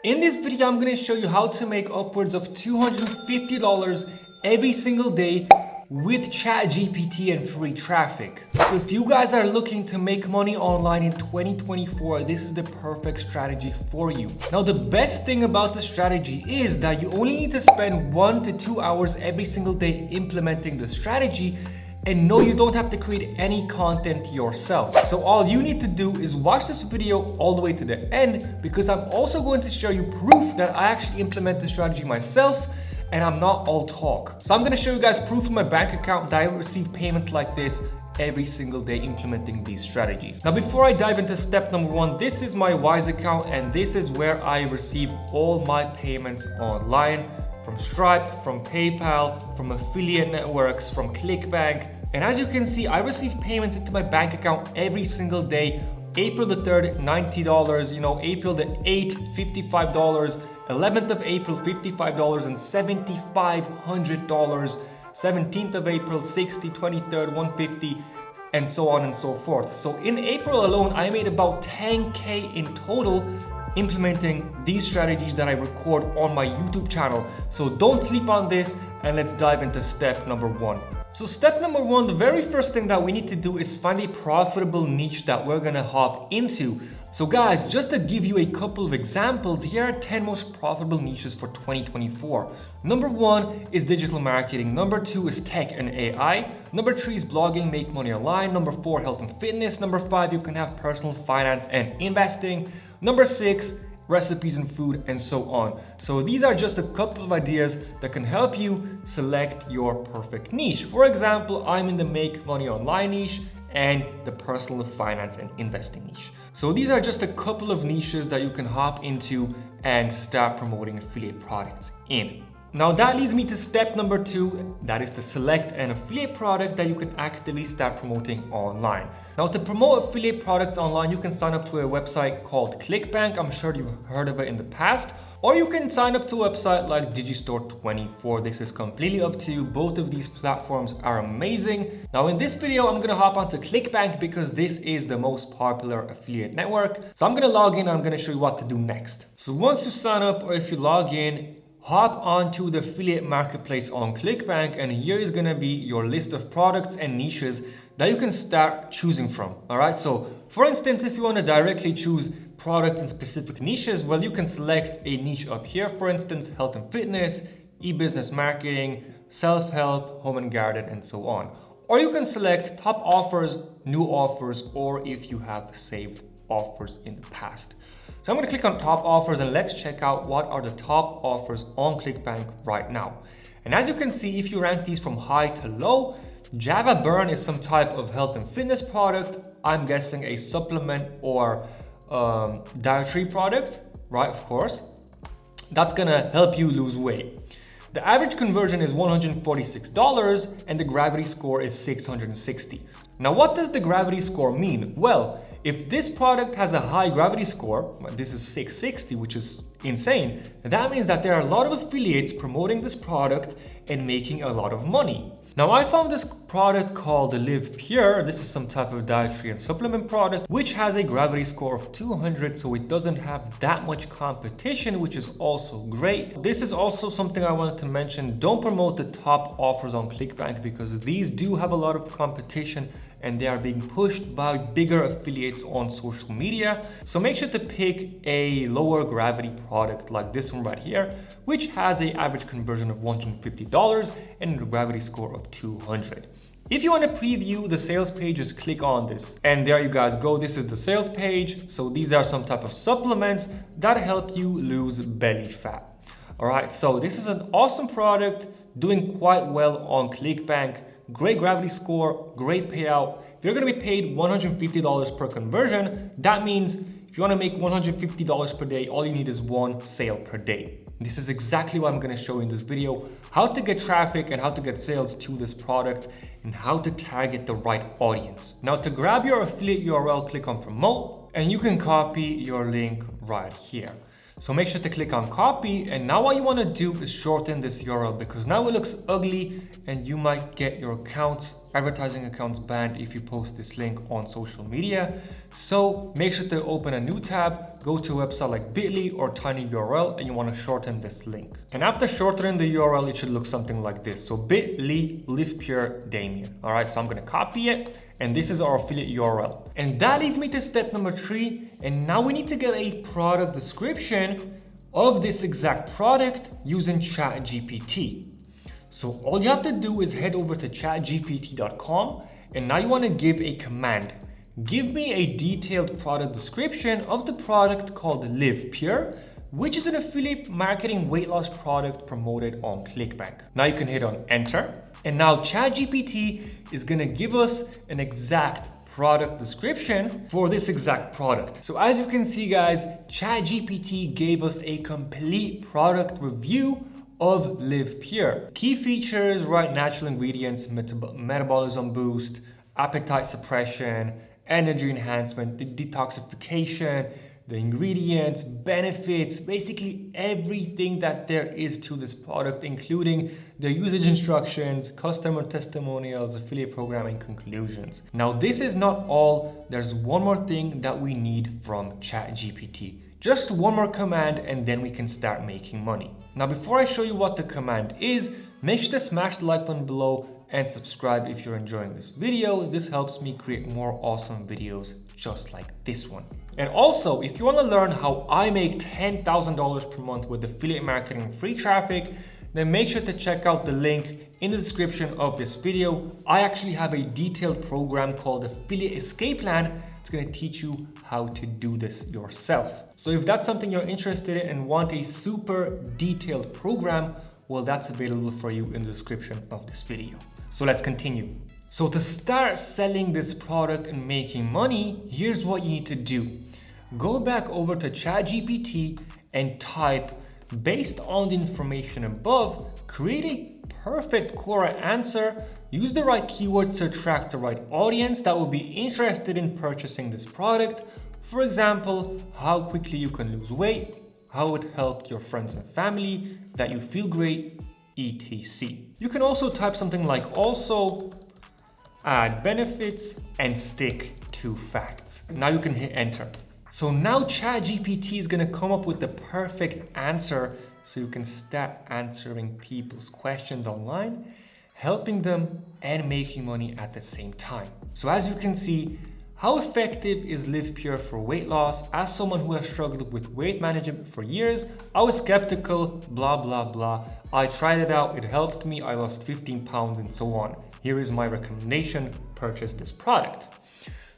In this video, I'm going to show you how to make upwards of $250 every single day with ChatGPT and free traffic. So if you guys are looking to make money online in 2024, this is the perfect strategy for you. Now, the best thing about the strategy is that you only need to spend 1 to 2 hours every single day implementing the strategy. And no, you don't have to create any content yourself. So all you need to do is watch this video all the way to the end, because I'm also going to show you proof that I actually implement the strategy myself and I'm not all talk. So I'm going to show you guys proof in my bank account that I receive payments like this every single day implementing these strategies. Now, before I dive into step number 1, this is my Wise account and this is where I receive all my payments online. From Stripe, from PayPal, from affiliate networks, from Clickbank. And as you can see, I receive payments into my bank account every single day. April the 3rd, $90, April the 8th, $55, 11th of April, $55 and $7,500, 17th of April, $60, 23rd, $150, and so on and so forth. So in April alone, I made about $10K in total implementing these strategies that I record on my YouTube channel. So don't sleep on this, and let's dive into step number 1. So step number 1, the very first thing that we need to do is find a profitable niche that we're gonna hop into. So guys, just to give you a couple of examples, here are 10 most profitable niches for 2024. Number 1 is digital marketing. Number 2 is tech and AI. Number 3 is blogging, make money online. Number 4, health and fitness. Number 5, you can have personal finance and investing. Number 6, recipes and food, and so on. So these are just a couple of ideas that can help you select your perfect niche. For example, I'm in the make money online niche and the personal finance and investing niche. So these are just a couple of niches that you can hop into and start promoting affiliate products in. Now that leads me to step number 2, that is to select an affiliate product that you can actively start promoting online. Now, to promote affiliate products online, you can sign up to a website called Clickbank. I'm sure you've heard of it in the past. Or you can sign up to a website like Digistore24. This is completely up to you. Both of these platforms are amazing. Now in this video, I'm gonna hop onto Clickbank because this is the most popular affiliate network. So I'm gonna log in and I'm gonna show you what to do next. So once you sign up, or if you log in, hop onto the affiliate marketplace on Clickbank, and here is gonna be your list of products and niches that you can start choosing from. All right, so for instance, if you wanna directly choose products in specific niches, well, you can select a niche up here. For instance, health and fitness, e-business marketing, self-help, home and garden, and so on. Or you can select top offers, new offers, or if you have saved offers in the past. So I'm going to click on top offers and let's check out what are the top offers on ClickBank right now. And as you can see, if you rank these from high to low, Java Burn is some type of health and fitness product. I'm guessing a supplement or dietary product, right? Of course. That's going to help you lose weight. The average conversion is $146 and the gravity score is 660. Now, what does the gravity score mean? Well, if this product has a high gravity score, this is 660, which is insane, that means that there are a lot of affiliates promoting this product and making a lot of money. Now, I found this product called Live Pure. This is some type of dietary and supplement product, which has a gravity score of 200, so it doesn't have that much competition, which is also great. This is also something I wanted to mention. Don't promote the top offers on ClickBank because these do have a lot of competition and they are being pushed by bigger affiliates on social media. So make sure to pick a lower gravity product like this one right here, which has an average conversion of $150 and a gravity score of 200. If you want to preview the sales page, just click on this. And there you guys go. This is the sales page. So these are some type of supplements that help you lose belly fat. All right, so this is an awesome product, doing quite well on ClickBank. Great gravity score, great payout. If you're gonna be paid $150 per conversion, that means if you wanna make $150 per day, all you need is one sale per day. This is exactly what I'm gonna show you in this video, how to get traffic and how to get sales to this product and how to target the right audience. Now, to grab your affiliate URL, click on promote and you can copy your link right here. So make sure to click on copy, and now what you want to do is shorten this URL because now it looks ugly and you might get your advertising accounts banned if you post this link on social media. So make sure to open a new tab, go to a website like bit.ly or tinyurl, and you want to shorten this link. And after shortening the URL, it should look something like this. So bit.ly livepure Damien. All right, so I'm going to copy it, and this is our affiliate URL. And that leads me to step number 3. And now we need to get a product description of this exact product using ChatGPT. So all you have to do is head over to chatgpt.com, and now you want to give a command. Give me a detailed product description of the product called Live Pure, which is an affiliate marketing weight loss product promoted on ClickBank. Now you can hit on enter, and now ChatGPT is going to give us an exact product description for this exact product. So as you can see, guys, ChatGPT gave us a complete product review of Live Pure. Key features, right? Natural ingredients, metabolism boost, appetite suppression, energy enhancement, detoxification, the ingredients, benefits, basically everything that there is to this product, including the usage instructions, customer testimonials, affiliate program, and conclusions. Now, this is not all. There's one more thing that we need from ChatGPT. Just one more command, and then we can start making money. Now, before I show you what the command is, make sure to smash the like button below and subscribe if you're enjoying this video. This helps me create more awesome videos just like this one. And also, if you want to learn how I make $10,000 per month with affiliate marketing and free traffic, then make sure to check out the link in the description of this video. I actually have a detailed program called Affiliate Escape Plan. It's going to teach you how to do this yourself. So if that's something you're interested in and want a super detailed program, well, that's available for you in the description of this video. So let's continue. So to start selling this product and making money, here's what you need to do. Go back over to ChatGPT and type, based on the information above, create a perfect Quora answer. Use the right keywords to attract the right audience that will be interested in purchasing this product. For example, how quickly you can lose weight, how it helped your friends and family, that you feel great, etc. You can also type something like also add benefits and stick to facts. Now you can hit enter. So now ChatGPT is going to come up with the perfect answer so you can start answering people's questions online, helping them and making money at the same time. So as you can see, how effective is Live Pure for weight loss? As someone who has struggled with weight management for years, I was skeptical, blah, blah, blah. I tried it out, it helped me, I lost 15 pounds and so on. Here is my recommendation, purchase this product.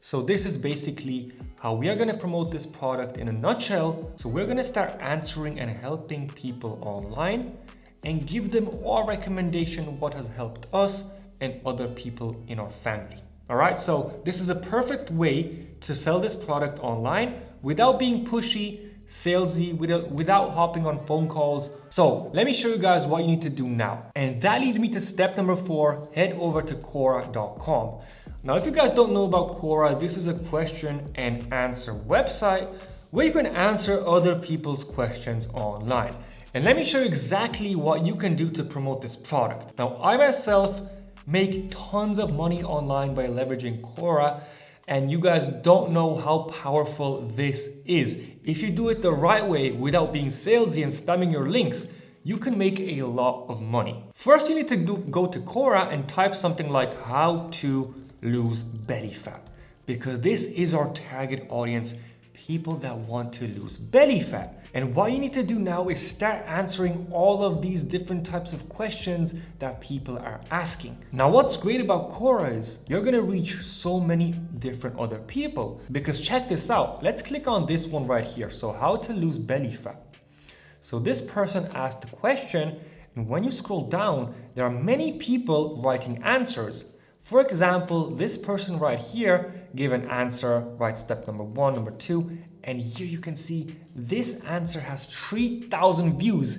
So this is basically how we are going to promote this product in a nutshell. So we're going to start answering and helping people online and give them our recommendation, what has helped us and other people in our family. All right, so this is a perfect way to sell this product online without being pushy, salesy, without hopping on phone calls. So let me show you guys what you need to do now. And that leads me to step number 4, head over to Quora.com. Now, if you guys don't know about Quora, this is a question and answer website where you can answer other people's questions online. And let me show you exactly what you can do to promote this product. Now, I myself make tons of money online by leveraging Quora, and you guys don't know how powerful this is. If you do it the right way without being salesy and spamming your links, you can make a lot of money. First, you need to go to Quora and type something like how to lose belly fat, because this is our target audience, people that want to lose belly fat. And what you need to do now is start answering all of these different types of questions that people are asking. Now, what's great about Quora is you're gonna reach so many different other people, because check this out. Let's click on this one right here. So how to lose belly fat. So this person asked the question, and when you scroll down, there are many people writing answers. For example, this person right here gave an answer, right? Step number 1, number 2, and here you can see this answer has 3,000 views.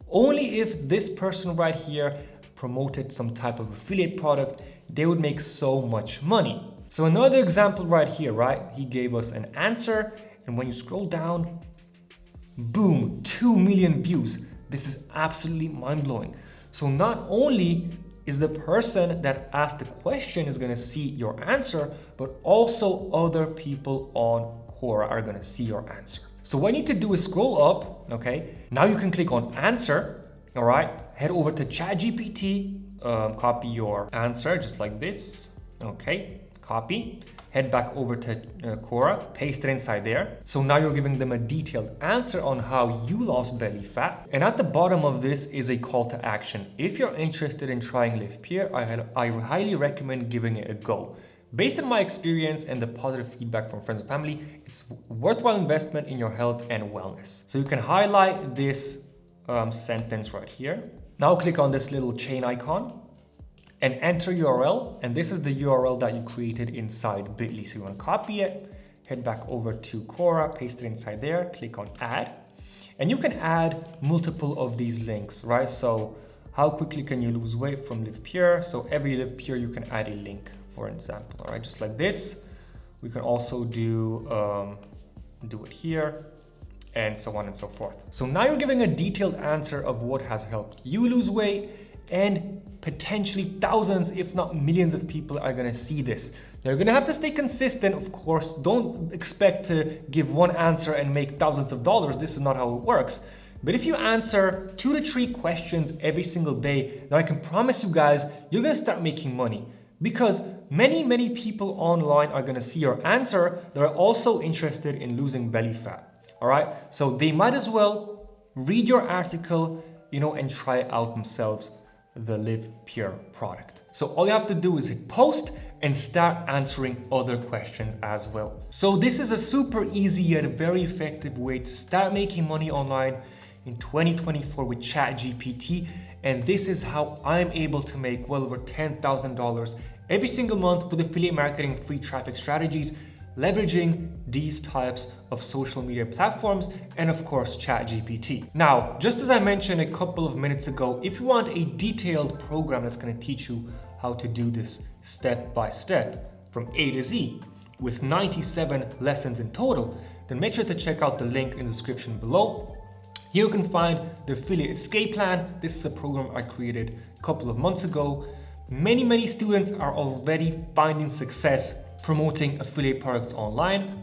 Only if this person right here promoted some type of affiliate product, they would make so much money. So another example right here, right? He gave us an answer, and when you scroll down, boom, 2 million views. This is absolutely mind-blowing. So not only is the person that asked the question is gonna see your answer, but also other people on Quora are gonna see your answer. So what you need to do is scroll up, okay? Now you can click on answer, all right? Head over to ChatGPT, copy your answer just like this, okay? Copy, head back over to Quora, paste it inside there. So now you're giving them a detailed answer on how you lost belly fat. And at the bottom of this is a call to action. If you're interested in trying Live Pure, I highly recommend giving it a go. Based on my experience and the positive feedback from friends and family, it's worthwhile investment in your health and wellness. So you can highlight this sentence right here. Now click on this little chain icon and enter URL. And this is the URL that you created inside Bitly. So you want to copy it, head back over to Quora, paste it inside there, click on add. And you can add multiple of these links, right? So how quickly can you lose weight from Live Pure? So every Live Pure, you can add a link, for example, all right? Just like this. We can also do it here, and so on and so forth. So now you're giving a detailed answer of what has helped you lose weight, and potentially thousands, if not millions of people are gonna see this. Now you're gonna have to stay consistent, of course. Don't expect to give one answer and make thousands of dollars. This is not how it works. But if you answer 2 to 3 questions every single day, now I can promise you guys, you're gonna start making money, because many people online are gonna see your answer. They're also interested in losing belly fat. All right, so they might as well read your article, and try it out themselves, the Live Pure product. So all you have to do is hit post and start answering other questions as well. So this is a super easy yet very effective way to start making money online in 2024 with ChatGPT. And this is how I'm able to make well over $10,000 every single month with affiliate marketing, free traffic strategies, leveraging these types of social media platforms, and of course ChatGPT. Now, just as I mentioned a couple of minutes ago, if you want a detailed program that's going to teach you how to do this step by step from A to Z with 97 lessons in total, then make sure to check out the link in the description below. Here you can find the Affiliate Escape Plan. This is a program I created a couple of months ago. Many students are already finding success promoting affiliate products online.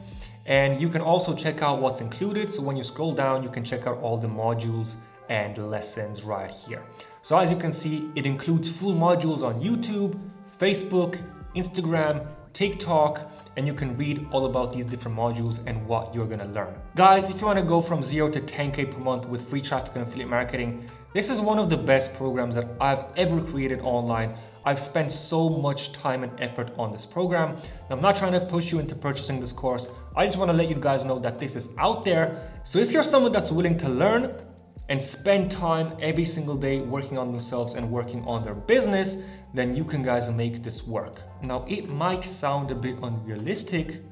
And you can also check out what's included. So when you scroll down, you can check out all the modules and lessons right here. So as you can see, it includes full modules on YouTube, Facebook, Instagram, TikTok, and you can read all about these different modules and what you're gonna learn. Guys, if you wanna go from 0 to 10K per month with free traffic and affiliate marketing, this is one of the best programs that I've ever created online. I've spent so much time and effort on this program. Now, I'm not trying to push you into purchasing this course. I just want to let you guys know that this is out there. So if you're someone that's willing to learn and spend time every single day working on themselves and working on their business, then you can guys make this work. Now, it might sound a bit unrealistic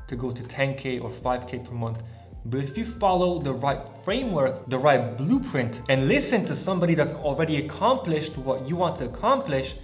to go to 10K or 5K per month, but if you follow the right framework, the right blueprint, and listen to somebody that's already accomplished what you want to accomplish,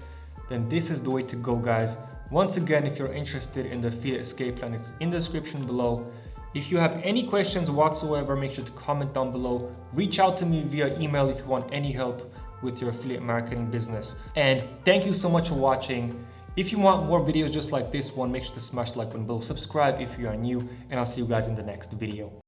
then this is the way to go, guys. Once again, if you're interested in the Affiliate Escape Plan, it's in the description below. If you have any questions whatsoever, make sure to comment down below. Reach out to me via email if you want any help with your affiliate marketing business. And thank you so much for watching. If you want more videos just like this one, make sure to smash the like button below. Subscribe if you are new, and I'll see you guys in the next video.